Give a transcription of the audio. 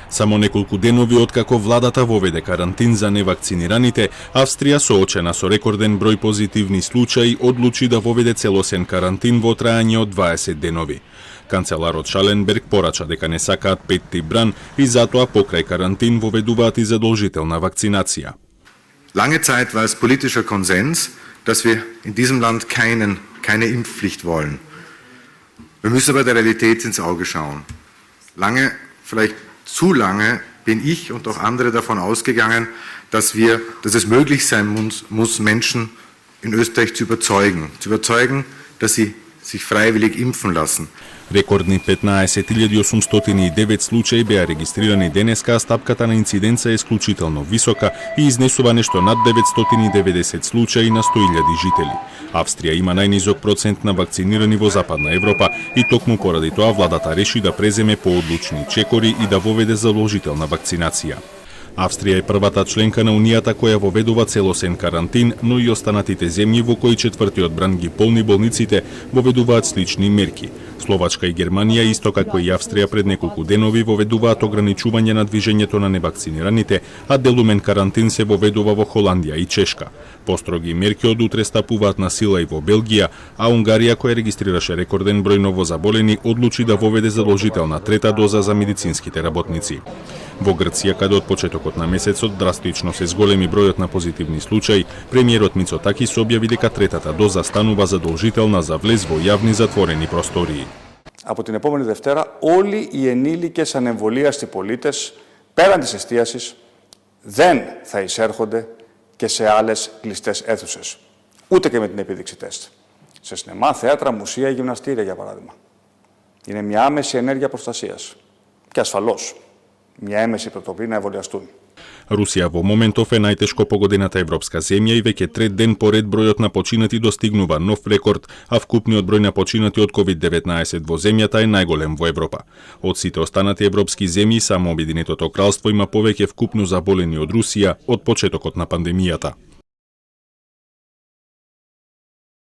Само неколку денови откако владата воведе карантин за невакцинираните, Австрија, соочена со рекорден број позитивни случаи, одлучи да воведе целосен карантин во трајање од 20 денови. Канцеларот Шаленберг порача дека не сакаат петти бран и затоа покрај карантин воведуваат и задолжителна вакцинација. Lange Zeit war es politischer Konsens, dass wir in diesem Land keine Impfpflicht wollen. Wir müssen aber der Realität ins Auge schauen. Lange, vielleicht zu lange, bin ich und auch andere davon ausgegangen, dass es möglich sein muss, Menschen in Österreich zu überzeugen, dass sie sich freiwillig impfen lassen. Рекордни 15.809 случаи беа регистрирани денеска, а стапката на инциденца е исклучително висока и изнесува нешто над 990 случаи на 100.000 жители. Австрија има најнизок процент на вакцинирани во Западна Европа и токму поради тоа владата реши да преземе поодлучни чекори и да воведе задолжителна вакцинација. Австрија е првата членка на Унијата која воведува целосен карантин, но и останатите земји во кои четвртиот бран ги полни болниците воведуваат слични мерки. Словачка и Германија, исто како и Австрија пред неколку денови, воведуваат ограничување на движењето на невакцинираните, а делумен карантин се воведува во Холандија и Чешка. Построги мерки од утре стапуваат на сила и во Белгија, а Унгарија, која регистрираше рекорден број новозаболени, одлучи да воведе задолжителна трета доза за медицинските работници. Во Грција, каде од почетокот на месецот драстично се зголеми бројот на позитивни случаи, премиерот Мицотакис објави дека третата доза станува задолжителна за влез во јавни затворени простории. Από την επόμενη Δευτέρα όλοι οι ενήλικες ανεμβολίαστοι πολίτες πέραν της εστίασης δεν θα εισέρχονται και σε άλλες κλειστές αίθουσες. Ούτε και με την επίδειξη τεστ. Σε σινεμά, θέατρα, μουσεία ή γυμναστήρια, για παράδειγμα. Είναι μια άμεση ενέργεια προστασίας. Και ασφαλώς μια έμεση πρωτοβουλία να εμβολιαστούν. Русија во моментов е најтешко погодената европска земја и веќе трет ден поред бројот на починати достигнува нов рекорд, а вкупниот број на починати од COVID-19 во земјата е најголем во Европа. Од сите останати европски земји, само Обединетото кралство има повеќе вкупно заболени од Русија од почетокот на пандемијата.